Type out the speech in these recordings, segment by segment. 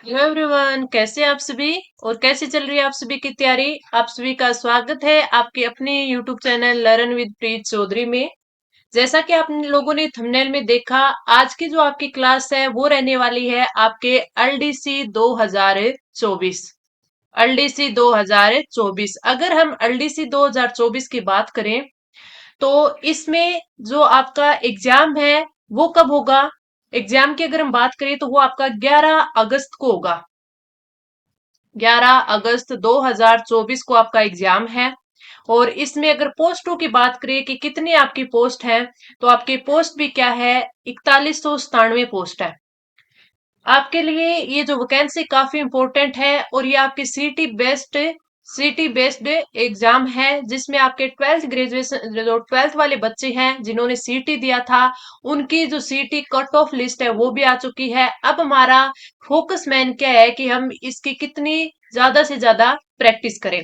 Hello everyone, कैसे हैं आप सभी और कैसे चल रही है आप सभी की तैयारी। आप सभी का स्वागत है आपके अपने यूट्यूब चैनल लर्न विद प्रीत चौधरी में। जैसा कि आप लोगों ने थंबनेल में देखा, आज की जो आपकी क्लास है वो रहने वाली है आपके एलडीसी 2024। एलडीसी 2024, अगर हम एलडीसी 2024 की बात करें तो इसमें जो आपका एग्जाम है वो कब होगा। एग्जाम की अगर हम बात करें तो वो आपका 11 अगस्त को होगा। 11 अगस्त 2024 को आपका एग्जाम है। और इसमें अगर पोस्टों की बात करें कि कितनी आपकी पोस्ट है, तो आपकी पोस्ट भी क्या है, 4197 पोस्ट है। आपके लिए ये जो वैकेंसी काफी इंपॉर्टेंट है और ये आपकी सिटी बेस्ड एग्जाम है, जिसमें आपके ट्वेल्थ ग्रेजुएशन जो ट्वेल्थ वाले बच्चे हैं जिन्होंने सीटी दिया था, उनकी जो सीटी कट ऑफ लिस्ट है वो भी आ चुकी है। अब हमारा फोकस मैन क्या है कि हम इसकी कितनी ज्यादा से ज्यादा प्रैक्टिस करें।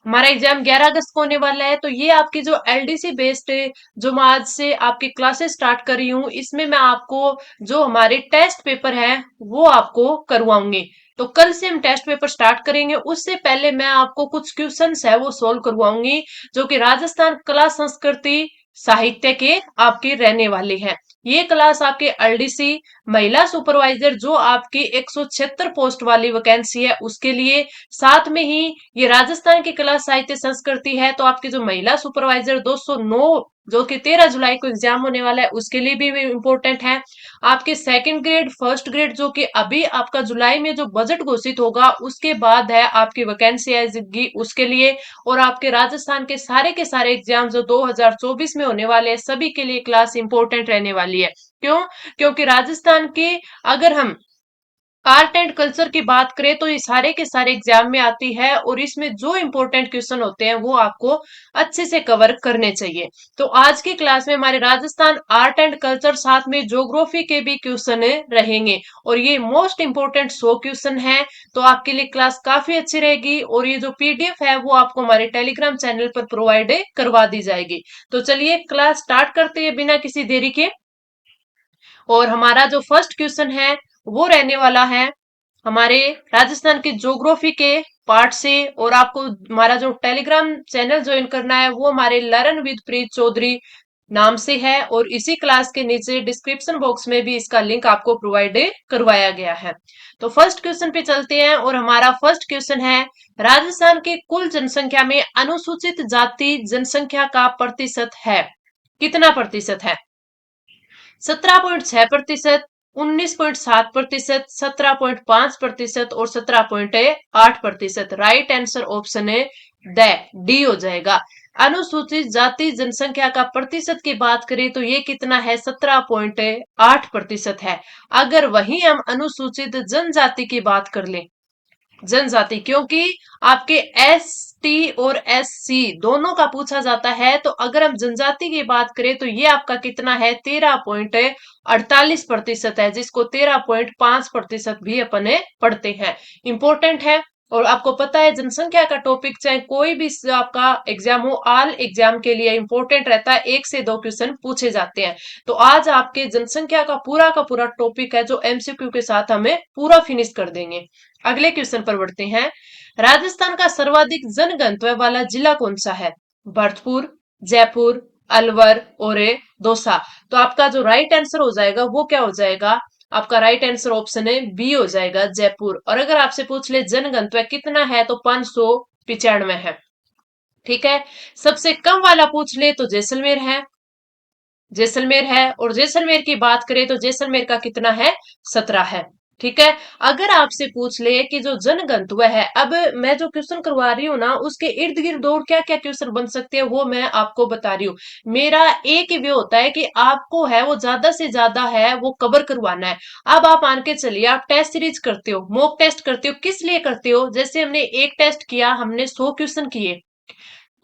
हमारा एग्जाम 11 अगस्त को होने वाला है, तो ये आपकी जो एलडीसी बेस्ड जो मैं आज से आपकी क्लासेस स्टार्ट कर रही हूँ, इसमें मैं आपको जो हमारे टेस्ट पेपर है वो आपको करवाऊंगी। तो कल से हम टेस्ट पेपर स्टार्ट करेंगे, उससे पहले मैं आपको कुछ क्वेश्चंस है वो सोल्व करवाऊंगी, जो कि राजस्थान कला संस्कृति साहित्य के आपके रहने वाले हैं। ये क्लास आपके एलडीसी महिला सुपरवाइजर जो आपकी 176 पोस्ट वाली वैकेंसी है उसके लिए, साथ में ही ये राजस्थान की कला साहित्य संस्कृति है तो आपकी जो महिला सुपरवाइजर 209 जो कि 13 जुलाई को एग्जाम होने वाला है उसके लिए भी इम्पोर्टेंट है। आपके सेकंड ग्रेड फर्स्ट ग्रेड जो कि अभी आपका जुलाई में जो बजट घोषित होगा उसके बाद है आपकी वैकेंसी आएगी उसके लिए। और आपके राजस्थान के सारे एग्जाम जो 2024 में होने वाले हैं सभी के लिए क्लास इंपॉर्टेंट रहने वाली है। क्यों? क्योंकि राजस्थान के अगर हम आर्ट एंड कल्चर की बात करें तो ये सारे के सारे एग्जाम में आती है और इसमें जो इंपॉर्टेंट क्वेश्चन होते हैं वो आपको अच्छे से कवर करने चाहिए। तो आज की क्लास में हमारे राजस्थान आर्ट एंड कल्चर साथ में ज्योग्राफी के भी क्वेश्चन रहेंगे और ये मोस्ट इंपॉर्टेंट 100 क्वेश्चन है। तो आपके लिए क्लास काफी अच्छी रहेगी और ये जो पीडीएफ है वो आपको हमारे टेलीग्राम चैनल पर प्रोवाइड करवा दी जाएगी। तो चलिए क्लास स्टार्ट करते हैं बिना किसी देरी के। और हमारा जो फर्स्ट क्वेश्चन है वो रहने वाला है हमारे राजस्थान के ज्योग्राफी के पार्ट से। और आपको हमारा जो टेलीग्राम चैनल ज्वाइन करना है वो हमारे लर्न विद प्रीत चौधरी नाम से है और इसी क्लास के नीचे डिस्क्रिप्शन बॉक्स में भी इसका लिंक आपको प्रोवाइड करवाया गया है। तो फर्स्ट क्वेश्चन पे चलते हैं और हमारा फर्स्ट क्वेश्चन है, राजस्थान के कुल जनसंख्या में अनुसूचित जाति जनसंख्या का प्रतिशत है, कितना प्रतिशत है? 17.6%, 19.7%, 17.5% और 17.8%। राइट आंसर ऑप्शन है द डी हो जाएगा। अनुसूचित जाति जनसंख्या का प्रतिशत की बात करें तो ये कितना है? 17.8% है। अगर वही हम अनुसूचित जनजाति की बात कर ले, जनजाति, क्योंकि आपके एस टी और एस सी दोनों का पूछा जाता है, तो अगर हम जनजाति की बात करें तो ये आपका कितना है? 13.48% है, जिसको 13.5% भी अपने पढ़ते हैं। इंपॉर्टेंट है। और आपको पता है जनसंख्या का टॉपिक चाहे कोई भी आपका एग्जाम हो, ऑल एग्जाम के लिए इंपॉर्टेंट रहता है, 1 से 2 क्वेश्चन पूछे जाते हैं। तो आज आपके जनसंख्या का पूरा टॉपिक है जो एमसीक्यू के साथ हमें पूरा फिनिश कर देंगे। अगले क्वेश्चन पर बढ़ते हैं। राजस्थान का सर्वाधिक जनघनत्व वाला जिला कौन सा है? भरतपुर, जयपुर, अलवर और दौसा। तो आपका जो राइट आंसर हो जाएगा वो क्या हो जाएगा? आपका राइट आंसर ऑप्शन है बी हो जाएगा, जयपुर। और अगर आपसे पूछ ले जनघनत्व कितना है तो 595 है। ठीक है। सबसे कम वाला पूछ ले तो जैसलमेर है, जैसलमेर है। और जैसलमेर की बात करें तो जैसलमेर का कितना है? 17 है। ठीक है। अगर आपसे पूछ ले कि जो जनगणत्व है, अब मैं जो क्वेश्चन करवा रही हूँ ना उसके इर्द गिर्द और क्या क्या क्वेश्चन बन सकते हैं वो मैं आपको बता रही हूँ। मेरा एक ही वे होता है कि आपको है वो ज्यादा से ज्यादा है वो कवर करवाना है। अब आप मान के चलिए आप टेस्ट सीरीज करते हो, मॉक टेस्ट करते हो, किस लिए करते हो? जैसे हमने एक टेस्ट किया, हमने 100 क्वेश्चन किए,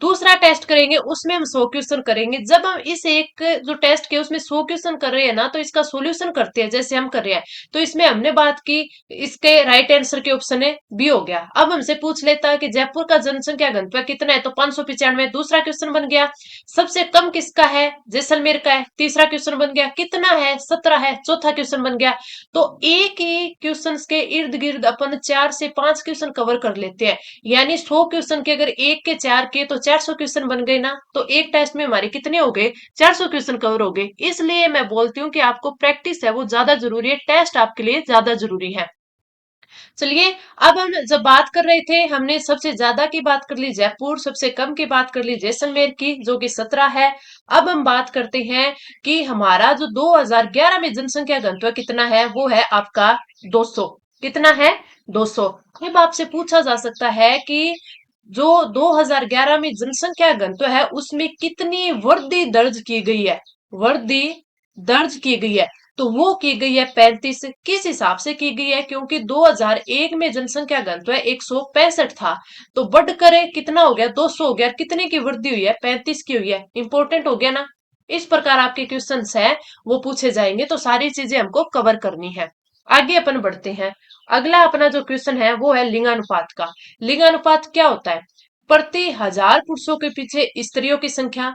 दूसरा टेस्ट करेंगे उसमें हम 100 क्वेश्चन करेंगे। जब हम इस एक जो टेस्ट के उसमें 100 क्वेश्चन कर रहे हैं ना, तो इसका सॉल्यूशन करते हैं जैसे हम कर रहे हैं। तो इसमें हमने बात की, इसके राइट आंसर के ऑप्शन है बी हो गया। अब हमसे पूछ लेता है कि जयपुर का जनसंख्या घनत्व कितना है, तो 595। दूसरा क्वेश्चन बन गया। सबसे कम किसका है, जैसलमेर का है। तीसरा क्वेश्चन बन गया, कितना है, 17 है। चौथा क्वेश्चन बन गया। तो एक ही क्वेश्चन के इर्द गिर्द अपन 4 से 5 क्वेश्चन कवर कर लेते हैं। यानी 100 क्वेश्चन के अगर एक के 4 के तो 400 क्वेश्चन बन गए ना। तो एक टेस्ट में हमारे कितने हो गए, 400 क्वेश्चन कवर हो गए। इसलिए मैं बोलती हूँ कि आपको प्रैक्टिस है वो ज्यादा जरूरी है, टेस्ट आपके लिए ज्यादा जरूरी है। चलिए, अब हम जब बात कर रहे थे, हमने सबसे ज्यादा की बात कर ली जयपुर, सबसे कम की बात कर ली जैसलमेर की जो कि 17 है। अब हम बात करते हैं कि हमारा जो 2011 में जनसंख्या घनत्व कितना है, वो है आपका 200। कितना है, 200। अब आपसे पूछा जा सकता है कि जो 2011 में जनसंख्या घनत्व है उसमें कितनी वृद्धि दर्ज की गई है, वृद्धि दर्ज की गई है। तो वो की गई है 35। किस हिसाब से की गई है, क्योंकि 2001 में जनसंख्या घनत्व 165 था, तो बढ़कर कितना हो गया, 200 हो गया। कितने की वृद्धि हुई है, 35 की हुई है। इंपॉर्टेंट हो गया ना। इस प्रकार आपके क्वेश्चंस है वो पूछे जाएंगे, तो सारी चीजें हमको कवर करनी है। आगे अपन बढ़ते हैं। अगला अपना जो क्वेश्चन है वो है लिंगानुपात का। लिंगानुपात क्या होता है, प्रति 1000 पुरुषों के पीछे स्त्रियों की संख्या,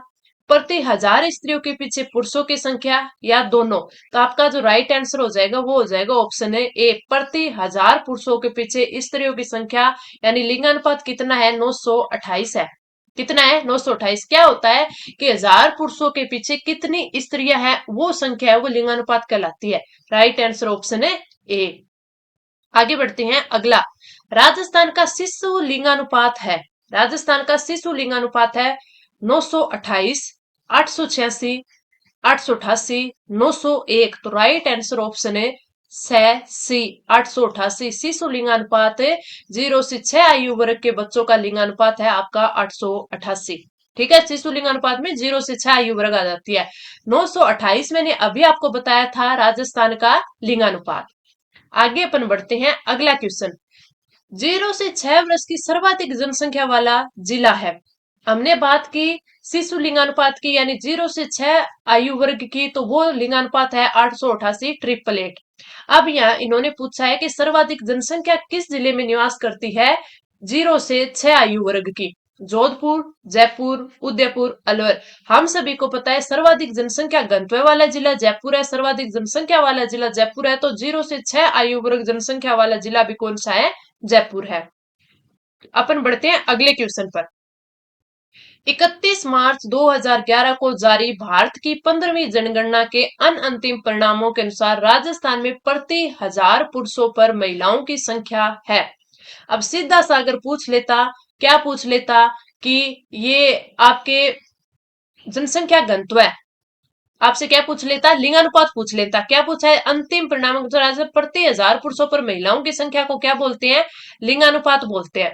प्रति 1000 स्त्रियों के पीछे पुरुषों की संख्या, या दोनों। तो आपका जो राइट आंसर हो जाएगा वो हो जाएगा ऑप्शन है ए, प्रति 1000 पुरुषों के पीछे स्त्रियों की संख्या। यानी लिंगानुपात कितना है, 928 है। कितना है, 928। क्या होता है कि 1000 पुरुषों के पीछे कितनी स्त्रियां हैं, वो संख्या है वो लिंगानुपात कहलाती है। राइट आंसर ऑप्शन है ए। आगे बढ़ते हैं। अगला राजस्थान का शिशु लिंगानुपात है। राजस्थान का शिशु लिंगानुपात है 928, 886, 888, 901। तो राइट आंसर ऑप्शन है सी, 888। शिशु लिंगानुपात 0 से 6 आयु वर्ग के बच्चों का लिंगानुपात है आपका 888। ठीक है, शिशु लिंगानुपात में 0 से 6 आयु वर्ग आ जाती है। 928 मैंने अभी आपको बताया था राजस्थान का लिंगानुपात। आगे अपन बढ़ते हैं। अगला क्वेश्चन, 0 से 6 वर्ष की सर्वाधिक जनसंख्या वाला जिला है। हमने बात की शिशु लिंगानुपात की, यानी 0 से 6 आयु वर्ग की, तो वो लिंगानुपात है 888, 888। अब यहाँ इन्होंने पूछा है कि सर्वाधिक जनसंख्या किस जिले में निवास करती है 0 से 6 आयु वर्ग की। जोधपुर, जयपुर, उदयपुर, अलवर। हम सभी को पता है सर्वाधिक जनसंख्या घनत्व वाला जिला जयपुर है, सर्वाधिक जनसंख्या वाला जिला जयपुर है। तो 0 से 6 आयु वर्ग जनसंख्या वाला जिला भी कौन सा है, जयपुर है। अपन बढ़ते हैं अगले क्वेश्चन पर। 31 मार्च 2011 को जारी भारत की 15वीं जनगणना के अंतिम परिणामों के अनुसार राजस्थान में प्रति 1000 पुरुषों पर महिलाओं की संख्या है। अब सीधा सा अगर पूछ लेता, क्या पूछ लेता कि ये आपके जनसंख्या घनत्व है, आपसे क्या पूछ लेता, लिंगानुपात पूछ लेता। क्या पूछा है, अंतिम परिणामों के अनुसार प्रति 1000 पुरुषों पर महिलाओं की संख्या को क्या बोलते हैं, लिंगानुपात बोलते हैं।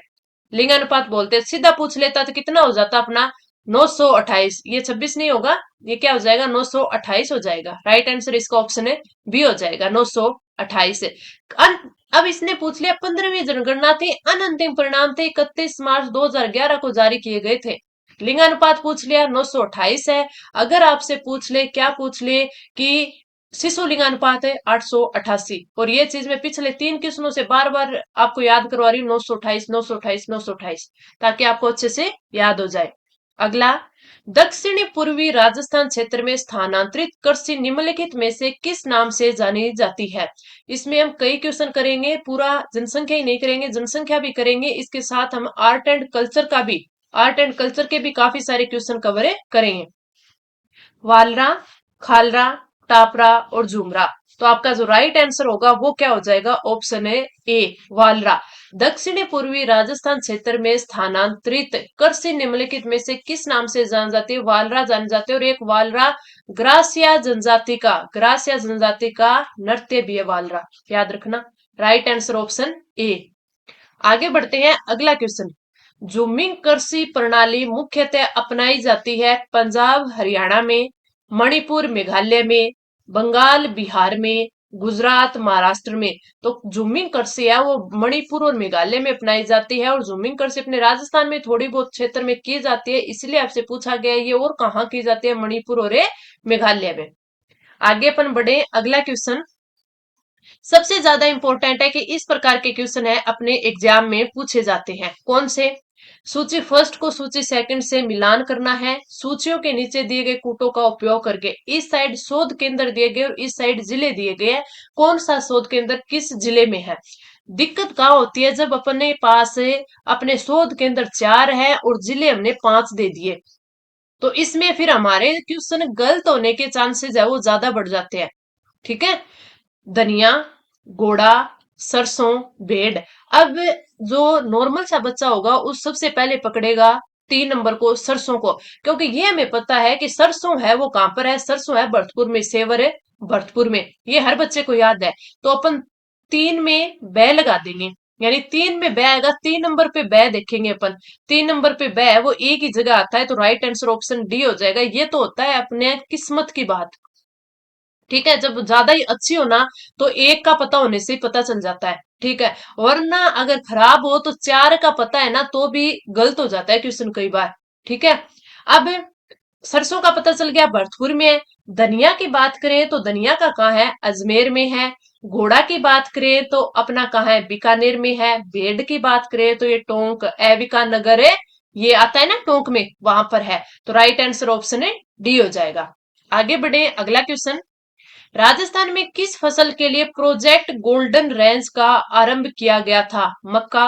लिंगानुपात बोलते हैं। सीधा पूछ लेता तो कितना हो जाता अपना 928। ये 26 नहीं होगा, ये क्या हो जाएगा, 928 हो जाएगा। राइट आंसर इसका ऑप्शन है बी हो जाएगा, 928। अब इसने पूछ लिया 15वीं जनगणना थी, अंतिम परिणाम थे 31 मार्च 2011 को जारी किए गए थे। लिंगानुपात पूछ लिया, 928 है। अगर आपसे पूछ ले, क्या पूछ ले कि शिशु लिंगानुपात है 888। और ये चीज मैं पिछले 3 क्वेश्चनों से बार बार आपको याद करवा रही हूँ, 928, 928, 928, ताकि आपको अच्छे से याद हो जाए। अगला, दक्षिणी पूर्वी राजस्थान क्षेत्र में स्थानांतरित कृषि निम्नलिखित में से किस नाम से जानी जाती है। इसमें हम कई क्वेश्चन करेंगे, पूरा जनसंख्या ही नहीं करेंगे, जनसंख्या भी करेंगे, इसके साथ हम आर्ट एंड कल्चर का भी, आर्ट एंड कल्चर के भी काफी सारे क्वेश्चन कवर करेंगे। वालरा, खालरा, टापरा और झुमरा। तो आपका जो राइट आंसर होगा वो क्या हो जाएगा, ऑप्शन है ए, वालरा। दक्षिणी पूर्वी राजस्थान क्षेत्र में स्थानांतरित कृषि निम्नलिखित में से किस नाम से जान जाती है, वालरा जान जाते हैं। और एक वालरा ग्रासिया जनजाति का, ग्रासिया जनजाति का नृत्य भी है वालरा, याद रखना। Right answer option A. आगे बढ़ते हैं। अगला क्वेश्चन, जूमिंग कृषि प्रणाली मुख्यतः अपनाई जाती है पंजाब हरियाणा में, मणिपुर मेघालय में, बंगाल बिहार में, गुजरात, महाराष्ट्र में। तो जूमिंग कर्सी है वो मणिपुर और मेघालय में अपनाई जाती है, और जूमिंग कर्सी अपने राजस्थान में थोड़ी बहुत क्षेत्र में की जाती है, इसलिए आपसे पूछा गया है ये और कहाँ की जाती है, मणिपुर और ये मेघालय में। आगे अपन बढ़े, अगला क्वेश्चन सबसे ज्यादा इंपॉर्टेंट है कि इस प्रकार के क्वेश्चन है अपने एग्जाम में पूछे जाते हैं। कौन से? सूची फर्स्ट को सूची सेकंड से मिलान करना है, सूचियों के नीचे दिए गए कूटों का उपयोग करके इस साइड शोध केंद्र दिए गए और इस साइड जिले दिए गए हैं, कौन सा शोध केंद्र किस जिले में है। दिक्कत कहाँ होती है, जब अपने पास अपने शोध केंद्र 4 है और जिले हमने 5 दे दिए, तो इसमें फिर हमारे क्वेश्चन गलत होने के चांसेस है वो ज्यादा बढ़ जाते हैं। ठीक है, धनिया, घोड़ा, सरसों, भेड़। अब जो नॉर्मल सा बच्चा होगा उस सबसे पहले पकड़ेगा 3 नंबर को, सरसों को, क्योंकि ये हमें पता है कि सरसों है वो कहां पर है, सरसों है भरतपुर में, सेवर है भरतपुर में, ये हर बच्चे को याद है। तो अपन 3 में बै लगा देंगे, यानी 3 में बै आएगा, 3 नंबर पे बै देखेंगे अपन, 3 नंबर पे बै वो एक ही जगह आता है, तो राइट आंसर ऑप्शन डी हो जाएगा। ये तो होता है अपने किस्मत की बात। ठीक है, जब ज्यादा ही अच्छी हो ना तो एक का पता होने से ही पता चल जाता है। ठीक है, वरना अगर खराब हो तो 4 का पता है ना तो भी गलत हो जाता है क्वेश्चन कई बार। ठीक है, अब सरसों का पता चल गया भरतपुर में है। धनिया की बात करें तो धनिया का कहाँ है, अजमेर में है। घोड़ा की बात करें तो अपना कहाँ है, बीकानेर में है। भेड़ की बात करें तो ये टोंक बीकानगर है, ये आता है ना टोंक में, वहां पर है। तो राइट आंसर ऑप्शन है डी हो जाएगा। आगे बढ़े, अगला क्वेश्चन, राजस्थान में किस फसल के लिए प्रोजेक्ट गोल्डन रेंज का आरंभ किया गया था? मक्का,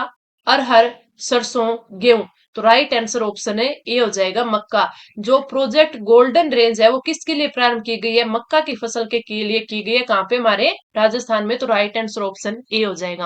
अरहर, सरसों, गेहूं। तो राइट आंसर ऑप्शन है ए हो जाएगा, मक्का। जो प्रोजेक्ट गोल्डन रेंज है वो किसके लिए प्रारंभ की गई है? मक्का की फसल के लिए की गई है। कहां पे? हमारे राजस्थान में। तो राइट आंसर ऑप्शन ए हो जाएगा।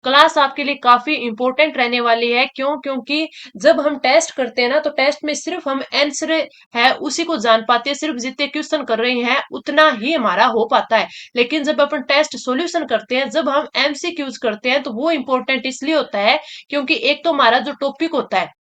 क्लास आपके लिए काफी इंपॉर्टेंट रहने वाली है, क्यों? क्योंकि जब हम टेस्ट करते हैं ना तो टेस्ट में सिर्फ हम आंसर है उसी को जान पाते हैं, सिर्फ जितने क्वेश्चन कर रहे हैं उतना ही हमारा हो पाता है। लेकिन जब अपन टेस्ट सॉल्यूशन करते हैं, जब हम एमसीक्यूज करते हैं, तो वो इंपॉर्टेंट इसलिए होता है क्योंकि एक तो हमारा जो टॉपिक होता है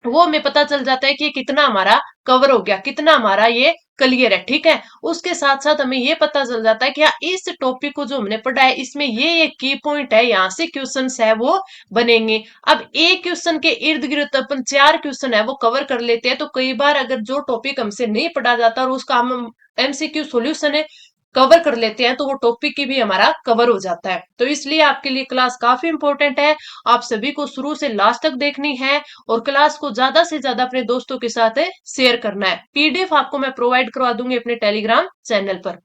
वो हमें पता चल जाता है कि कितना हमारा कवर हो गया, कितना हमारा ये क्लियर है। ठीक है, उसके साथ साथ हमें ये पता चल जाता है कि हाँ इस टॉपिक को जो हमने पढ़ा है इसमें ये की पॉइंट है, यहाँ से क्वेश्चंस है वो बनेंगे। अब एक क्वेश्चन के इर्द गिर्द अपन 4 क्वेश्चन है वो कवर कर लेते हैं, तो कई बार अगर जो टॉपिक हमसे नहीं पढ़ा जाता और उसका हम एमसीक्यू सॉल्यूशन है कवर कर लेते हैं, तो वो टॉपिक की भी हमारा कवर हो जाता है। तो इसलिए आपके लिए क्लास काफी इंपॉर्टेंट है, आप सभी को शुरू से लास्ट तक देखनी है और क्लास को ज्यादा से ज्यादा अपने दोस्तों के साथ शेयर करना है। पीडीएफ आपको मैं प्रोवाइड करवा दूंगी अपने टेलीग्राम चैनल पर।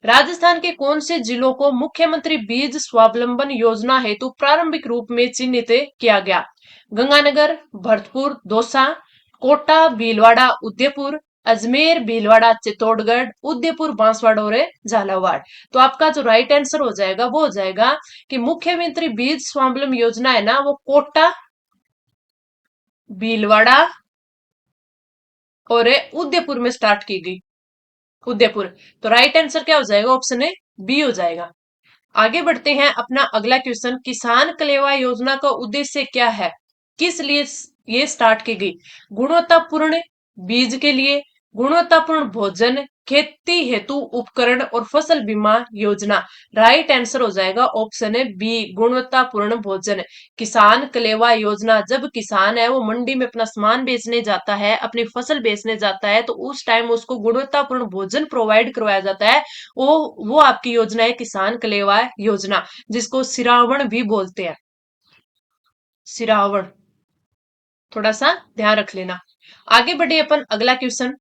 राजस्थान के कौन से जिलों को मुख्यमंत्री बीज स्वावलंबन योजना हेतु प्रारंभिक रूप में चिन्हित किया गया? गंगानगर, भरतपुर, दौसा, कोटा, भीलवाड़ा, उदयपुर, अजमेर, भीलवाड़ा, चित्तौड़गढ़, उदयपुर, बांसवाड़ा और झालावाड़। तो आपका जो राइट आंसर हो जाएगा वो हो जाएगा कि मुख्यमंत्री बीज स्वावलंबन योजना है ना वो कोटा, भीलवाड़ा और उदयपुर में स्टार्ट की गई। उदयपुर। तो राइट आंसर क्या हो जाएगा? ऑप्शन ए बी हो जाएगा। आगे बढ़ते हैं, अपना अगला क्वेश्चन, किसान कलेवा योजना का उद्देश्य क्या है? किस लिए ये स्टार्ट की गई? गुणवत्तापूर्ण बीज के लिए, गुणवत्तापूर्ण भोजन, खेती हेतु उपकरण और फसल बीमा योजना। राइट आंसर हो जाएगा ऑप्शन है बी, गुणवत्तापूर्ण भोजन। किसान कलेवा योजना, जब किसान है वो मंडी में अपना सामान बेचने जाता है, अपनी फसल बेचने जाता है, तो उस टाइम उसको गुणवत्तापूर्ण भोजन प्रोवाइड करवाया जाता है। वो आपकी योजना है किसान कलेवा योजना, जिसको सिरावण भी बोलते हैं। सिरावण, थोड़ा सा ध्यान रख लेना। आगे बढ़े अपन, अगला क्वेश्चन,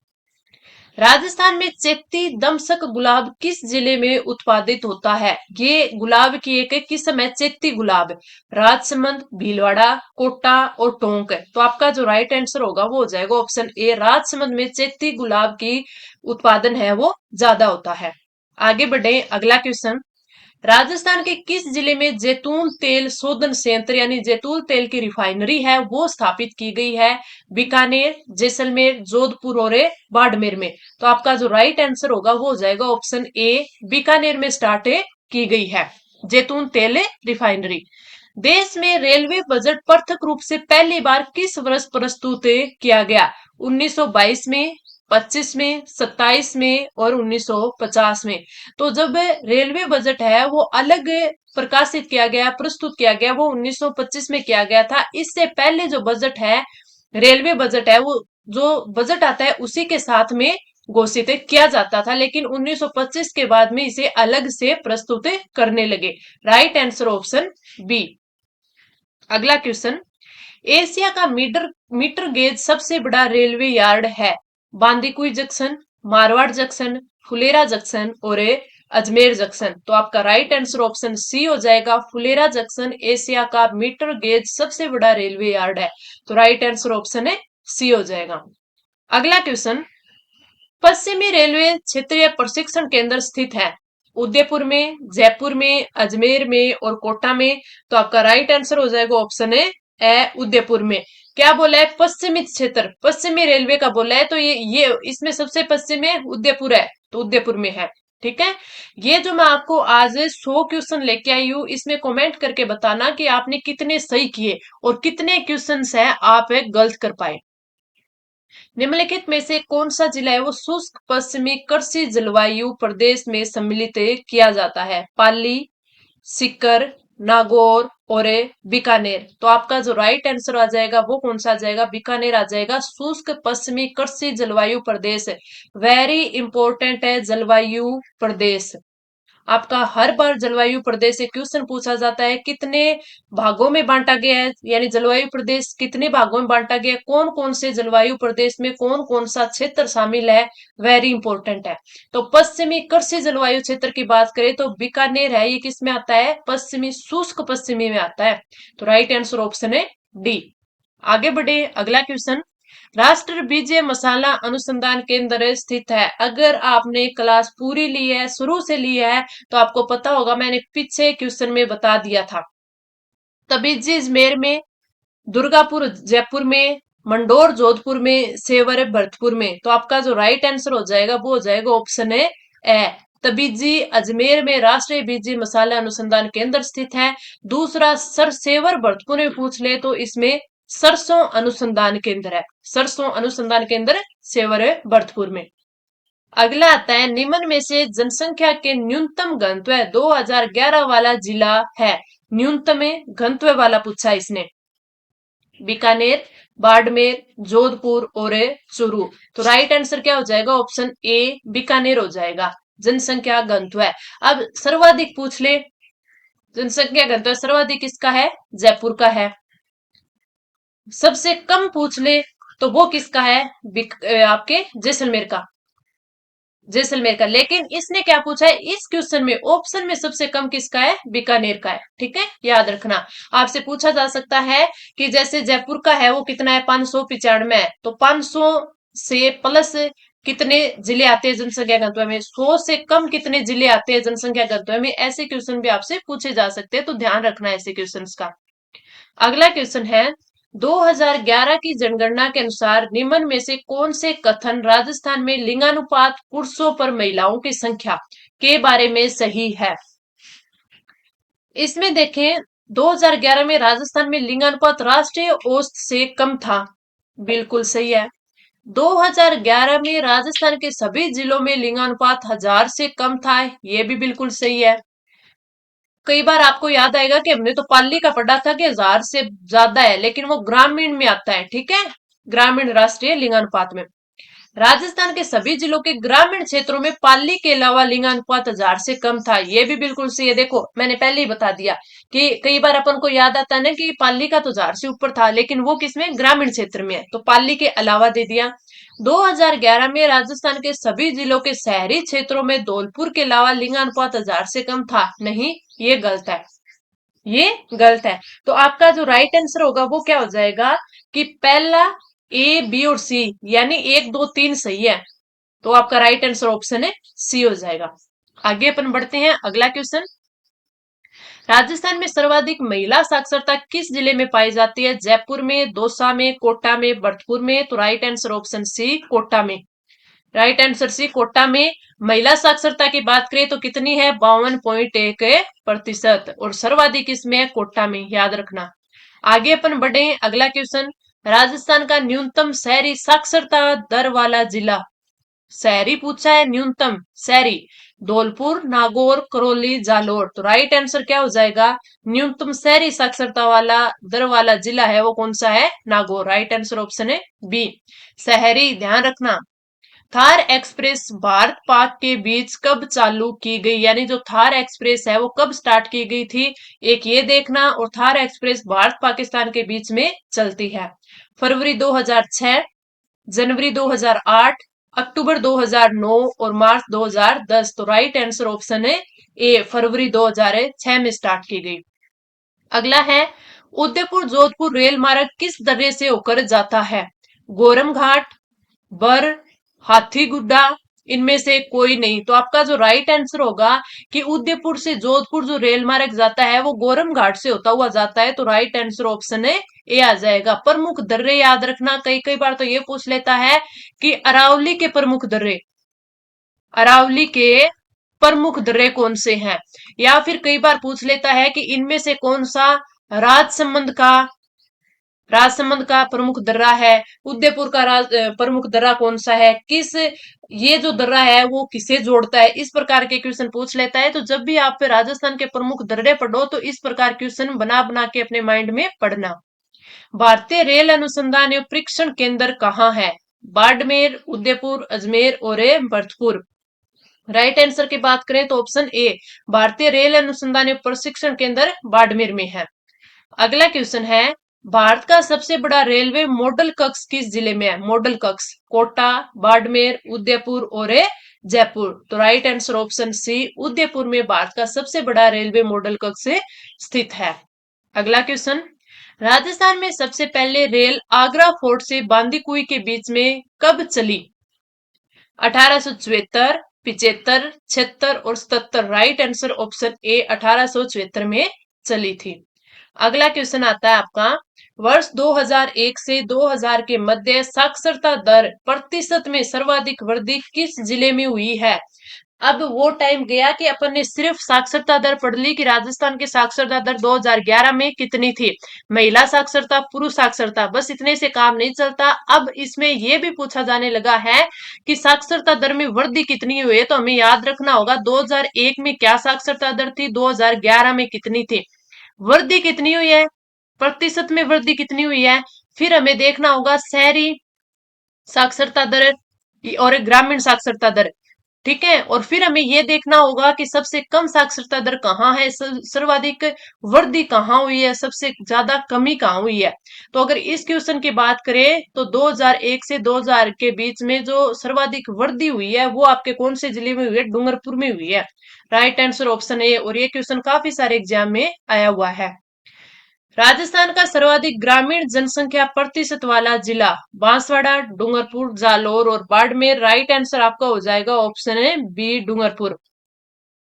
राजस्थान में चैती दमसक गुलाब किस जिले में उत्पादित होता है? ये गुलाब की एक किस्म है चैती गुलाब। राजसमंद, भीलवाड़ा, कोटा और टोंक। तो आपका जो राइट आंसर होगा वो हो जाएगा ऑप्शन ए, राजसमंद में चैती गुलाब की उत्पादन है वो ज्यादा होता है। आगे बढ़े, अगला क्वेश्चन, राजस्थान के किस जिले में जैतून तेल शोधन संयंत्र यानी जैतून तेल की रिफाइनरी है वो स्थापित की गई है? बीकानेर, जैसलमेर, जोधपुर और बाड़मेर में। तो आपका जो राइट आंसर होगा वो हो जाएगा ऑप्शन ए, बीकानेर में स्टार्ट की गई है जैतून तेल रिफाइनरी। देश में रेलवे बजट प्रत्यक्ष रूप से पहली बार किस वर्ष प्रस्तुत किया गया? 1922 में, 25 में, 27 में और 1950 में। तो जब रेलवे बजट है वो अलग प्रकाशित किया गया, प्रस्तुत किया गया, वो 1925 में किया गया था। इससे पहले जो बजट है, रेलवे बजट है, वो जो बजट आता है उसी के साथ में घोषित किया जाता था, लेकिन 1925 के बाद में इसे अलग से प्रस्तुत करने लगे। Right answer option B. अगला क्वेश्चन, एशिया का मीटर मीटर गेज सबसे बड़ा रेलवे यार्ड है? Bandikui junction, Marwar junction, Phulera junction और अजमेर जंक्शन। तो आपका राइट आंसर ऑप्शन सी हो जाएगा, फुलेरा जंक्शन एशिया का मीटर गेज सबसे बड़ा रेलवे यार्ड है। तो राइट आंसर ऑप्शन है सी हो जाएगा। अगला क्वेश्चन, पश्चिमी रेलवे क्षेत्रीय प्रशिक्षण केंद्र स्थित है? उदयपुर में, जयपुर में, अजमेर में और कोटा में। तो आपका राइट आंसर हो जाएगा ऑप्शन है ए उदयपुर में। क्या बोला है? पश्चिमी क्षेत्र, पश्चिमी रेलवे का बोला है, तो ये इसमें सबसे पश्चिम में उदयपुर है, तो उदयपुर में है। ठीक है, ये जो मैं आपको आज 100 क्वेश्चन लेके आई हूं, इसमें कमेंट करके बताना कि आपने कितने सही किए और कितने क्वेश्चन है आप गलत कर पाए। निम्नलिखित में से कौन सा जिला है वो शुष्क पश्चिमी कृषि जलवायु प्रदेश में सम्मिलित किया जाता है? पाली, सीकर, नागौर और बीकानेर। तो आपका जो राइट आंसर आ जाएगा वो कौन सा आ जाएगा? बीकानेर आ जाएगा। शुष्क पश्चिमी कृषि जलवायु प्रदेश, वेरी इंपॉर्टेंट है जलवायु प्रदेश। आपका हर बार जलवायु प्रदेश से क्वेश्चन पूछा जाता है, कितने भागों में बांटा गया है, यानी जलवायु प्रदेश कितने भागों में बांटा गया है, कौन कौन से जलवायु प्रदेश में कौन कौन सा क्षेत्र शामिल है, वेरी इंपॉर्टेंट है। तो पश्चिमी कृषि जलवायु क्षेत्र की बात करें तो बीकानेर है, ये किस में आता है? पश्चिमी, शुष्क पश्चिमी में आता है। तो राइट आंसर ऑप्शन है डी। आगे बढ़े, अगला क्वेश्चन, राष्ट्र बीज मसाला अनुसंधान केंद्र स्थित है? अगर आपने क्लास पूरी ली है, शुरू से ली है, तो आपको पता होगा, मैंने पीछे क्वेश्चन में बता दिया था। तबीजी अजमेर में, दुर्गापुर जयपुर में, मंडोर जोधपुर में, सेवर भरतपुर में। तो आपका जो राइट आंसर हो जाएगा वो हो जाएगा ऑप्शन है ए, तबीजी अजमेर में राष्ट्रीय बीजी मसाला अनुसंधान केंद्र स्थित है। दूसरा सरसेवर भरतपुर में पूछ ले तो इसमें सरसों अनुसंधान केंद्र है, सरसों अनुसंधान केंद्र सेवर भरतपुर में। अगला आता है, निम्न में से जनसंख्या के न्यूनतम घनत्व 2011 वाला जिला है? न्यूनतम घनत्व वाला पूछा इसने। बीकानेर, बाड़मेर, जोधपुर और चूरू। तो राइट आंसर क्या हो जाएगा? ऑप्शन ए बीकानेर हो जाएगा। जनसंख्या घनत्व है। अब सर्वाधिक पूछ ले, जनसंख्या घनत्व सर्वाधिक किसका है? जयपुर का है। सबसे कम पूछ ले तो वो किसका है? आपके जैसलमेर का, जैसलमेर का। लेकिन इसने क्या पूछा है इस क्वेश्चन में, ऑप्शन में सबसे कम किसका है? बीकानेर का है। ठीक है, याद रखना। आपसे पूछा जा सकता है कि जैसे जयपुर का है वो कितना है? 595 है, तो 500 से प्लस कितने जिले आते हैं जनसंख्या घनत्व में, 100 से कम कितने जिले आते हैं जनसंख्या घनत्व में। ऐसे क्वेश्चन भी आपसे पूछे जा सकते हैं, तो ध्यान रखना ऐसे क्वेश्चन का। अगला क्वेश्चन है, 2011 की जनगणना के अनुसार निम्न में से कौन से कथन राजस्थान में लिंगानुपात पुरुषों पर महिलाओं की संख्या के बारे में सही है? इसमें देखें, 2011 में राजस्थान में लिंगानुपात राष्ट्रीय औसत से कम था, बिल्कुल सही है। 2011 में राजस्थान के सभी जिलों में लिंगानुपात 1000 से कम था, यह भी बिल्कुल सही है। कई बार आपको याद आएगा कि हमने तो पाली का पढ़ा था कि 1000 से ज्यादा है, लेकिन वो ग्रामीण में आता है। ठीक है, ग्रामीण राष्ट्रीय लिंगानुपात में राजस्थान के सभी जिलों के ग्रामीण क्षेत्रों में पाली के अलावा लिंगानुपात 1000 से कम था, ये भी बिल्कुल सही है। देखो मैंने पहले ही बता दिया कि कई बार अपन को याद आता है ना कि पाली का तो 1000 से ऊपर था, लेकिन वो किसमें? ग्रामीण क्षेत्र में है, तो पाली के अलावा दे दिया। 2011 में राजस्थान के सभी जिलों के शहरी क्षेत्रों में धौलपुर के अलावा लिंगानुपात 1000 से कम था, नहीं, ये गलत है, ये गलत है। तो आपका जो राइट आंसर होगा वो क्या हो जाएगा कि पहला ए, बी और सी, यानी 1 2 3 सही है। तो आपका राइट आंसर ऑप्शन है सी हो जाएगा। आगे अपन बढ़ते हैं, अगला क्वेश्चन, राजस्थान में सर्वाधिक महिला साक्षरता किस जिले में पाई जाती है? जयपुर में, दौसा में, कोटा में, भरतपुर में। तो right answer option C Kota में, राइट आंसर सी कोटा में। महिला साक्षरता की बात करें तो कितनी है? 52.1%, और सर्वाधिक इसमें है कोटा में, याद रखना। आगे अपन बढ़े, अगला क्वेश्चन, राजस्थान का न्यूनतम शहरी साक्षरता दर वाला जिला शहरी पूछा है, न्यूनतम शहरी। धौलपुर, नागौर, करौली, जालोर। तो राइट आंसर क्या हो जाएगा? न्यूनतम शहरी साक्षरता वाला दर वाला जिला है वो कौन सा है? नागौर। राइट आंसर ऑप्शन है बी, शहरी। ध्यान रखना, थार एक्सप्रेस भारत पाक के बीच कब चालू की गई, यानी जो थार एक्सप्रेस है वो कब स्टार्ट की गई थी, एक ये देखना। और थार एक्सप्रेस भारत पाकिस्तान के बीच में चलती है। फरवरी 2006, जनवरी 2008, अक्टूबर 2009 और मार्च 2010। तो राइट आंसर ऑप्शन है ए, फरवरी 2006 में स्टार्ट की गई। अगला है, उदयपुर जोधपुर रेल मार्ग किस दर्रे से होकर जाता है? गोरम घाट, बर, हाथी गुड्डा, इनमें से कोई नहीं। तो आपका जो राइट आंसर होगा कि उदयपुर से जोधपुर जो रेल मार्ग जाता है वो गोरम घाट से होता हुआ जाता है। तो राइट आंसर ऑप्शन है ए आ जाएगा। प्रमुख दर्रे याद रखना, कई कई बार तो ये पूछ लेता है कि अरावली के प्रमुख दर्रे, अरावली के प्रमुख दर्रे कौन से हैं, या फिर कई बार पूछ लेता है कि इनमें से कौन सा राजसमंद का राजसमंद का प्रमुख दर्रा है, उदयपुर का प्रमुख दर्रा कौन सा है, किस ये जो दर्रा है वो किसे जोड़ता है, इस प्रकार के क्वेश्चन पूछ लेता है। तो जब भी आप राजस्थान के प्रमुख दर्रे पढ़ो तो इस प्रकार क्वेश्चन बना बना के अपने माइंड में पढ़ना। भारतीय रेल अनुसंधान एवं प्रशिक्षण केंद्र कहाँ है? बाड़मेर, उदयपुर, अजमेर और भरतपुर। राइट आंसर की बात करें तो ऑप्शन ए, भारतीय रेल अनुसंधान एवं प्रशिक्षण केंद्र बाड़मेर में है। अगला क्वेश्चन है, भारत का सबसे बड़ा रेलवे मॉडल कक्ष किस जिले में है? मॉडल कक्ष कोटा, बाड़मेर, उदयपुर और जयपुर। तो right answer option C, Udaipur में भारत का सबसे बड़ा रेलवे मॉडल कक्ष स्थित है। अगला क्वेश्चन, राजस्थान में सबसे पहले रेल आगरा फोर्ट से बांदीकुई के बीच में कब चली? 1874, 75, 76 और 77। राइट आंसर ऑप्शन ए, 1874 में चली थी। अगला क्वेश्चन आता है आपका, वर्ष 2001 से 2000 के मध्य साक्षरता दर प्रतिशत में सर्वाधिक वृद्धि किस जिले में हुई है? अब वो टाइम गया कि अपन ने सिर्फ साक्षरता दर पढ़ ली कि राजस्थान की साक्षरता दर 2011 में कितनी थी, महिला साक्षरता, पुरुष साक्षरता, बस इतने से काम नहीं चलता। अब इसमें यह भी पूछा जाने लगा है कि साक्षरता दर में वृद्धि कितनी हुई है। तो हमें याद रखना होगा 2001 में क्या साक्षरता दर थी, 2011 में कितनी थी, वृद्धि कितनी हुई है, प्रतिशत में वृद्धि कितनी हुई है। फिर हमें देखना होगा शहरी साक्षरता दर और ग्रामीण साक्षरता दर, ठीक है। और फिर हमें यह देखना होगा कि सबसे कम साक्षरता दर कहाँ है, सर्वाधिक वृद्धि कहाँ हुई है, सबसे ज्यादा कमी कहाँ हुई है। तो अगर इस क्वेश्चन की बात करें तो 2001 से 2000 के बीच में जो सर्वाधिक वृद्धि हुई है वो आपके कौन से जिले में हुई है? डूंगरपुर में हुई है। Right answer option A. और ये क्वेश्चन काफी सारे एग्जाम में आया हुआ है। राजस्थान का सर्वाधिक ग्रामीण जनसंख्या प्रतिशत वाला जिला? बांसवाड़ा, डूंगरपुर, जालोर और बाड़मेर। राइट आंसर आपका हो जाएगा ऑप्शन है बी, डूंगरपुर।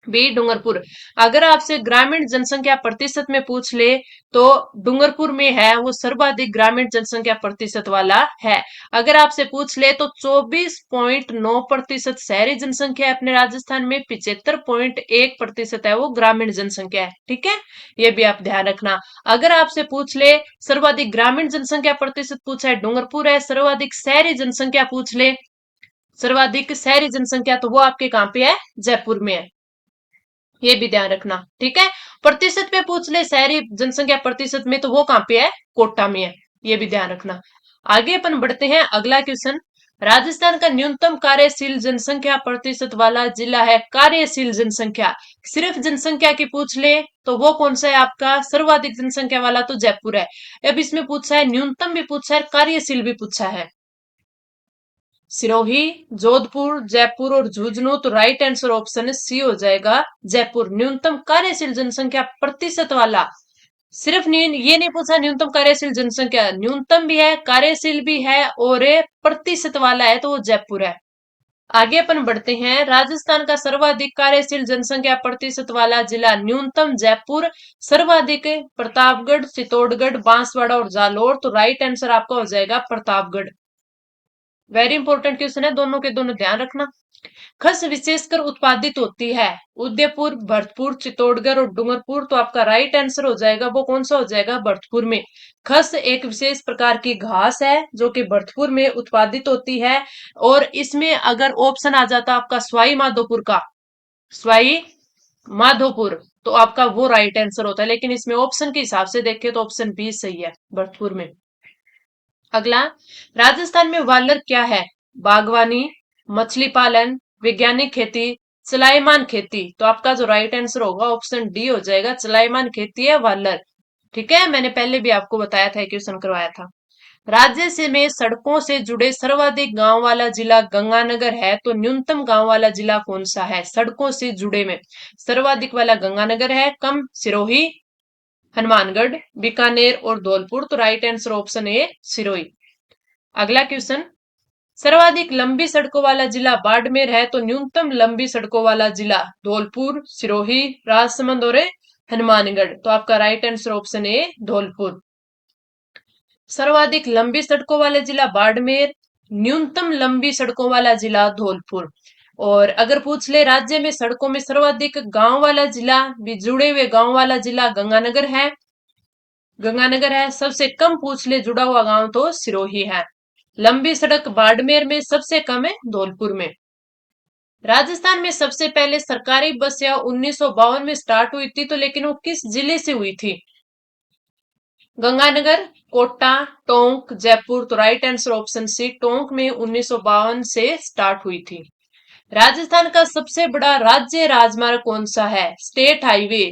बी, डूंगरपुर। अगर आपसे ग्रामीण जनसंख्या प्रतिशत में पूछ ले तो डूंगरपुर में है वो सर्वाधिक ग्रामीण जनसंख्या प्रतिशत वाला है। अगर आपसे पूछ ले तो 24.9% शहरी जनसंख्या है अपने राजस्थान में, 75.1% है वो ग्रामीण जनसंख्या है, ठीक है। ये भी आप ध्यान रखना। अगर आपसे पूछ ले सर्वाधिक ग्रामीण जनसंख्या प्रतिशत पूछा है डूंगरपुर है, सर्वाधिक शहरी जनसंख्या पूछ ले, सर्वाधिक शहरी जनसंख्या तो वो आपके कहां पे है? जयपुर में है। ये भी ध्यान रखना, ठीक है। प्रतिशत पे पूछ ले शहरी जनसंख्या प्रतिशत में तो वो कहां पे है? कोटा में है। ये भी ध्यान रखना। आगे अपन बढ़ते हैं, अगला क्वेश्चन, राजस्थान का न्यूनतम कार्यशील जनसंख्या प्रतिशत वाला जिला है? कार्यशील जनसंख्या, सिर्फ जनसंख्या की पूछ ले तो वो कौन सा है आपका? सर्वाधिक जनसंख्या वाला तो जयपुर है। अब इसमें पूछा है न्यूनतम भी पूछा है, कार्यशील भी पूछा है। सिरोही, जोधपुर, जयपुर और झुंझुनू। तो राइट आंसर ऑप्शन सी हो जाएगा, जयपुर। न्यूनतम कार्यशील जनसंख्या प्रतिशत वाला, सिर्फ ये नहीं पूछा न्यूनतम कार्यशील जनसंख्या, न्यूनतम भी है, कार्यशील भी है और प्रतिशत वाला है तो वो जयपुर है। आगे अपन बढ़ते हैं, राजस्थान का सर्वाधिक कार्यशील जनसंख्या प्रतिशत वाला जिला? न्यूनतम जयपुर, सर्वाधिक प्रतापगढ़, चित्तौड़गढ़, बांसवाड़ा और जालोर। तो राइट आंसर आपका हो जाएगा प्रतापगढ़। वेरी इंपॉर्टेंट क्वेश्चन है, दोनों के दोनों ध्यान रखना। खस विशेषकर उत्पादित होती है उदयपुर, भरतपुर, चित्तौड़गढ़ और डूंगरपुर। तो आपका राइट आंसर हो जाएगा वो कौन सा हो जाएगा, भरतपुर में। खस एक विशेष प्रकार की घास है जो कि भरतपुर में उत्पादित होती है। और इसमें अगर ऑप्शन आ जाता आपका सवाई माधोपुर का, सवाई माधोपुर, तो आपका वो राइट आंसर होता है। लेकिन इसमें ऑप्शन के हिसाब से देखें तो ऑप्शन बी सही है, भरतपुर में। अगला, राजस्थान में वालर क्या है, बागवानी, मछली पालन, वैज्ञानिक खेती, चलायमान खेती। तो आपका जो राइट आंसर होगा ऑप्शन डी हो जाएगा, चलायमान खेती है वालर। ठीक है, मैंने पहले भी आपको बताया था, क्वेश्चन करवाया था। राज्य से में सड़कों से जुड़े सर्वाधिक गांव वाला जिला गंगानगर है, तो न्यूनतम गांव वाला जिला कौन सा है, सड़कों से जुड़े में सर्वाधिक वाला गंगानगर है, कम सिरोही, हनुमानगढ़, बीकानेर और धौलपुर। तो right answer option A Sirohi. अगला क्वेश्चन, सर्वाधिक लंबी सड़कों वाला जिला बाड़मेर है, तो न्यूनतम लंबी सड़कों वाला जिला धौलपुर, सिरोही, राजसमंद और हनुमानगढ़। तो आपका right answer option A Dholpur. सर्वाधिक लंबी सड़कों वाला जिला बाड़मेर, न्यूनतम लंबी सड़कों वाला जिला धौलपुर। और अगर पूछ ले राज्य में सड़कों में सर्वाधिक गांव वाला जिला, भी जुड़े हुए गांव वाला जिला गंगानगर है, गंगानगर है। सबसे कम पूछ ले जुड़ा हुआ गांव तो सिरोही है। लंबी सड़क बाड़मेर में, सबसे कम है धौलपुर में। राजस्थान में सबसे पहले सरकारी बस सेवा 1952 में स्टार्ट हुई थी, तो लेकिन वो किस जिले से हुई थी, गंगानगर, कोटा, टोंक, जयपुर। तो right answer option C Tonk में 1952 से स्टार्ट हुई थी। राजस्थान का सबसे बड़ा राज्य राजमार्ग कौन सा है, state highway,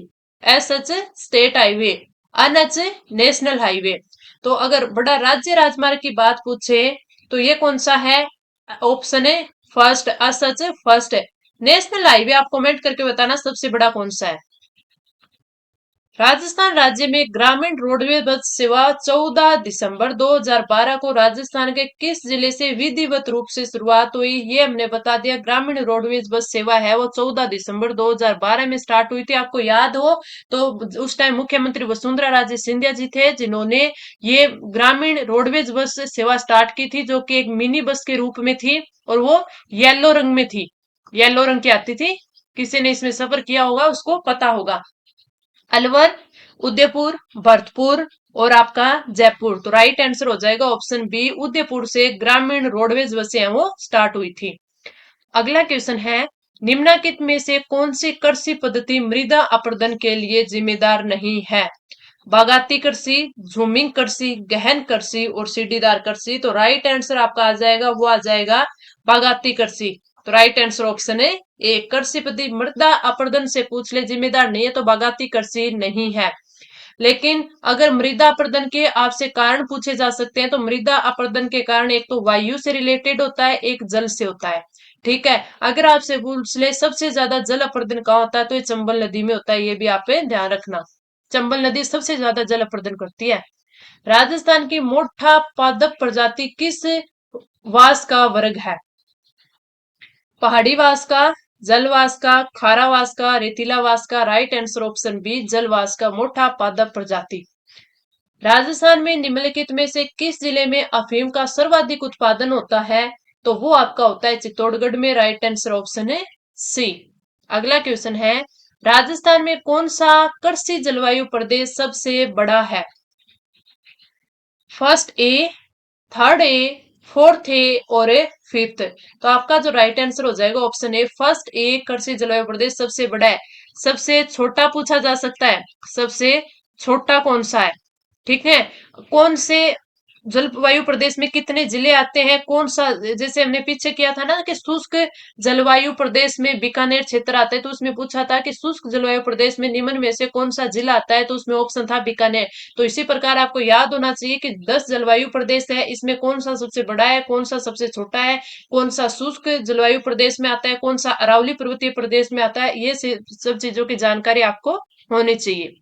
S H state highway, N H national highway. तो अगर बड़ा राज्य राजमार्ग की बात पूछे तो ये कौन सा है, ऑप्शन है फर्स्ट, एस एच फर्स्ट है। नेशनल हाईवे आप कमेंट करके बताना सबसे बड़ा कौन सा है। राजस्थान राज्य में ग्रामीण रोडवेज बस सेवा 14 दिसंबर 2012 को राजस्थान के किस जिले से विधिवत रूप से शुरुआत हुई, ये हमने बता दिया। ग्रामीण रोडवेज बस सेवा है वो 14 दिसंबर 2012 में स्टार्ट हुई थी। आपको याद हो तो उस टाइम मुख्यमंत्री वसुंधरा राजे सिंधिया जी थे जिन्होंने ये ग्रामीण रोडवेज बस सेवा स्टार्ट की थी, जो कि एक मिनी बस के रूप में थी और वो येलो रंग में थी, येलो रंग की आती थी। किसी ने इसमें सफर किया होगा उसको पता होगा। अलवर, उदयपुर, भरतपुर और आपका जयपुर। तो राइट आंसर हो जाएगा ऑप्शन बी, उदयपुर से ग्रामीण रोडवेज बसें हैं वो स्टार्ट हुई थी। अगला क्वेश्चन है, निम्नलिखित में से कौन सी कृषि पद्धति मृदा अपरदन के लिए जिम्मेदार नहीं है, बागाती कृषि, झूमिंग कृषि, गहन कृषि और सीढ़ीदार कृषि। तो राइट आंसर आपका आ जाएगा, वो आ जाएगा बागाती कृषि। तो राइट आंसर ऑप्शन है ए, कृषि पद्धति मृदा अपरदन से पूछ ले जिम्मेदार नहीं है, तो बागाती कृषि नहीं है। लेकिन अगर मृदा अपरदन के आपसे कारण पूछे जा सकते हैं, तो मृदा अपरदन के कारण एक तो वायु से रिलेटेड होता है, एक जल से होता है। ठीक है, अगर आपसे पूछ ले सबसे ज्यादा जल अपरदन कहाँ होता है, तो ये चंबल नदी में होता है, ये भी आप पे ध्यान रखना। चंबल नदी सबसे ज्यादा जल अपरदन करती है। राजस्थान की मोठा पादप प्रजाति किस वास का वर्ग है, पहाड़ी वास का, जलवास का, खारावास का, रेतीला वास का। राइट आंसर ऑप्शन बी, जलवास का मोठा पादप प्रजाति। राजस्थान में निम्नलिखित में से किस जिले में अफीम का सर्वाधिक उत्पादन होता है, तो वो आपका होता है चित्तौड़गढ़ में। राइट आंसर ऑप्शन है सी। अगला क्वेश्चन है, राजस्थान में कौन सा कृषि जलवायु प्रदेश सबसे बड़ा है, first A, third A, fourth A और फिफ्थ। तो आपका जो राइट आंसर हो जाएगा ऑप्शन ए, फर्स्ट ए कृषि जलवायु प्रदेश सबसे बड़ा है। सबसे छोटा पूछा जा सकता है, सबसे छोटा कौन सा है, ठीक है, कौन से जलवायु प्रदेश में कितने जिले आते हैं, कौन सा, जैसे हमने पीछे किया था ना कि शुष्क जलवायु प्रदेश में बीकानेर क्षेत्र आता है, तो उसमें पूछा था कि शुष्क जलवायु प्रदेश में निम्न में से कौन सा जिला आता है, तो उसमें ऑप्शन था बीकानेर। तो इसी प्रकार आपको याद होना चाहिए कि 10 जलवायु प्रदेश है, इसमें कौन सा सबसे बड़ा है, कौन सा सबसे छोटा है, कौन सा शुष्क जलवायु प्रदेश में आता है, कौन सा अरावली पर्वतीय प्रदेश में आता है, ये सब चीजों की जानकारी आपको होनी चाहिए।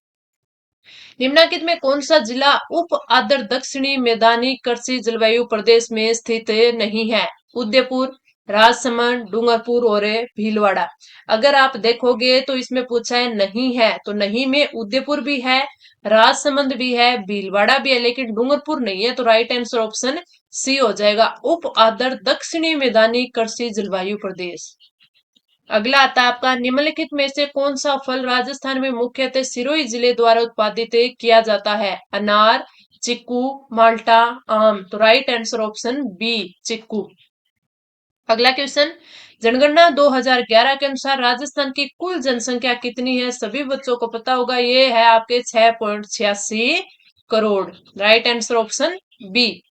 निम्नलिखित में कौन सा जिला उप आर्द्र दक्षिणी मैदानी कृषि जलवायु प्रदेश में स्थित नहीं है, उदयपुर, राजसमंद, डूंगरपुर और भीलवाड़ा। अगर आप देखोगे तो इसमें पूछा है नहीं है, तो नहीं में उदयपुर भी है, राजसमंद भी है, भीलवाड़ा भी है, लेकिन डूंगरपुर नहीं है, तो राइट आंसर ऑप्शन सी हो जाएगा। उप आदर दक्षिणी मैदानी कृषि जलवायु प्रदेश। अगला आता है आपका, निम्नलिखित में से कौन सा फल राजस्थान में मुख्यतः सिरोही जिले द्वारा उत्पादित किया जाता है? अनार, चिक्कू, माल्टा, आम। तो right answer option B, chikoo. अगला क्वेश्चन, जनगणना 2011 के अनुसार राजस्थान की कुल जनसंख्या कितनी है? सभी बच्चों को पता होगा, ये है आपके 6.86 crore. Right answer option B.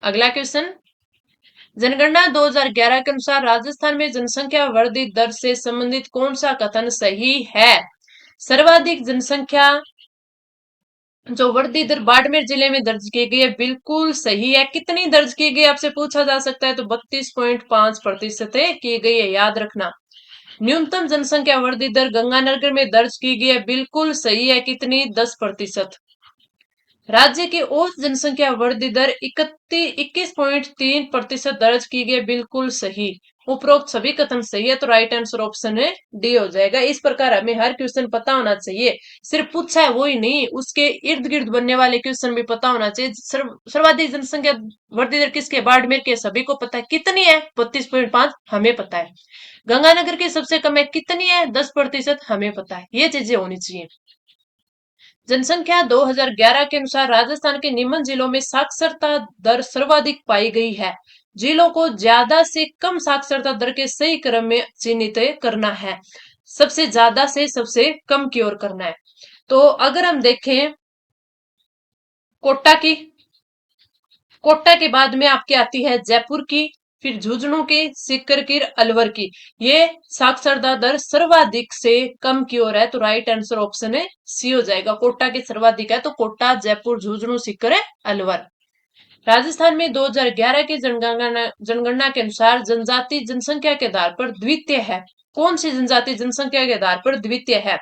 अगला क्वेश्चन, जनगणना 2011 के अनुसार राजस्थान में जनसंख्या वृद्धि दर से संबंधित कौन सा कथन सही है? सर्वाधिक जनसंख्या जो वृद्धि दर बाड़मेर जिले में दर्ज की गई है, बिल्कुल सही है। कितनी दर्ज की गई आपसे पूछा जा सकता है, तो 32.5% की गई है, याद रखना। न्यूनतम जनसंख्या वृद्धि दर गंगानगर में दर्ज की गई है, बिल्कुल सही है। कितनी? 10%। राज्य की औसत जनसंख्या वृद्धि दर 21.3% दर्ज की गई, बिल्कुल सही। उपरोक्त सभी कथन सही है, तो राइट आंसर ऑप्शन है डी हो जाएगा। इस प्रकार हमें हर क्वेश्चन पता होना चाहिए, सिर्फ पूछा है वो ही नहीं, उसके इर्द गिर्द बनने वाले क्वेश्चन भी पता होना चाहिए। सर्वाधिक जनसंख्या वृद्धि दर किसके? बाड़मेर के। सभी को पता है। कितनी है? 32.5, हमें पता है। गंगानगर की सबसे कम है, कितनी है? 10%, हमें पता है। ये चीजें होनी चाहिए। जनसंख्या 2011 के अनुसार राजस्थान के निम्न जिलों में साक्षरता दर सर्वाधिक पाई गई है। जिलों को ज्यादा से कम साक्षरता दर के सही क्रम में चिन्हित करना है, सबसे ज्यादा से सबसे कम की ओर करना है। तो अगर हम देखें कोटा की, कोटा के बाद में आपके आती है जयपुर की, फिर झुंझुनू की, सीकर की, अलवर की। ये साक्षरता दर सर्वाधिक से कम की ओर है, तो राइट आंसर ऑप्शन है सी हो जाएगा। कोटा की सर्वाधिक है, तो कोटा, जयपुर, झुंझुनू, सीकर, अलवर। राजस्थान में 2011 की जनगणना के अनुसार जनजाति जनसंख्या के आधार पर द्वितीय है। कौन सी जनजाति जनसंख्या के आधार पर द्वितीय है?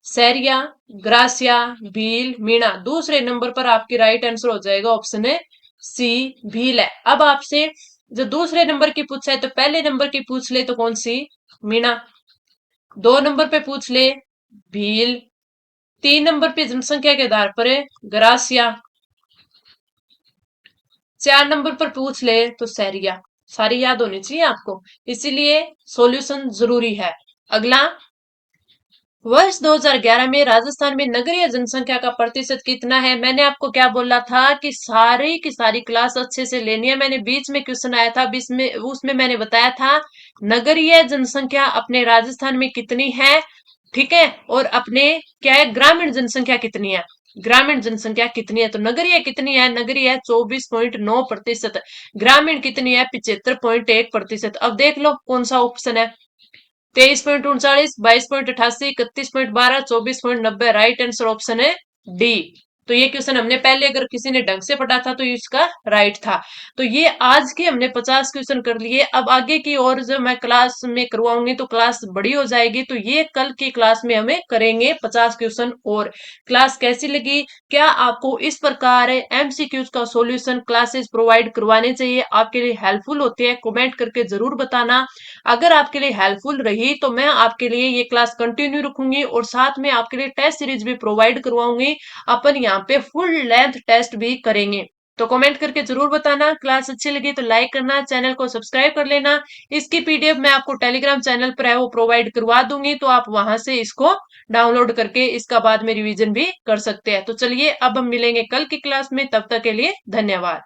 Syria, gratia, Bhil, Meena. दूसरे नंबर पर आपकी राइट आंसर हो जाएगा ऑप्शन है सी, भील है। अब आपसे जो दूसरे नंबर की पूछा है, तो पहले नंबर की पूछ ले तो कौन सी? मीणा। 2 नंबर पे पूछ ले भील। 3 नंबर पे जनसंख्या के आधार पर है ग्रासिया। 4 नंबर पर पूछ ले तो सैरिया। सारी याद होनी चाहिए आपको, इसीलिए सॉल्यूशन जरूरी है। अगला, वर्ष 2011 में राजस्थान में नगरीय जनसंख्या का प्रतिशत कितना है? मैंने आपको क्या बोला था कि सारी की सारी क्लास अच्छे से लेनी है। मैंने बीच में क्वेश्चन आया था, बीच में उसमें मैंने बताया था नगरीय जनसंख्या अपने राजस्थान में कितनी है, ठीक है, और अपने क्या है ग्रामीण जनसंख्या कितनी है। ग्रामीण जनसंख्या कितनी है, तो नगरीय कितनी है? नगरीय है 24.9%। ग्रामीण कितनी है? 75.1%। अब देख लो कौन सा ऑप्शन है। 23.39, 22.88, 31.12, 24.90। राइट आंसर ऑप्शन है डी। तो ये क्वेश्चन हमने पहले अगर किसी ने ढंग से पढ़ा था तो इसका राइट था। तो ये आज के हमने 50 क्वेश्चन कर लिए। अब आगे की और जब मैं क्लास में करवाऊंगी तो क्लास बड़ी हो जाएगी, तो ये कल की क्लास में हमें करेंगे 50 क्वेश्चन और। क्लास कैसी लगी? क्या आपको इस प्रकार एमसीक्यूज का सॉल्यूशन क्लासेस प्रोवाइड करवाने चाहिए? आपके लिए हेल्पफुल होते हैं? कमेंट करके जरूर बताना। अगर आपके लिए हेल्पफुल रही तो मैं आपके लिए ये क्लास कंटिन्यू रखूंगी और साथ में आपके लिए टेस्ट सीरीज भी प्रोवाइड करवाऊंगी। अपन यहाँ पे फुल लेंथ टेस्ट भी करेंगे। तो कमेंट करके जरूर बताना। क्लास अच्छी लगी तो लाइक करना, चैनल को सब्सक्राइब कर लेना। इसकी पीडीएफ मैं आपको टेलीग्राम चैनल पर है वो प्रोवाइड करवा दूंगी, तो आप वहां से इसको डाउनलोड करके इसका बाद में रिवीजन भी कर सकते हैं। तो चलिए अब हम मिलेंगे कल की क्लास में, तब तक के लिए धन्यवाद।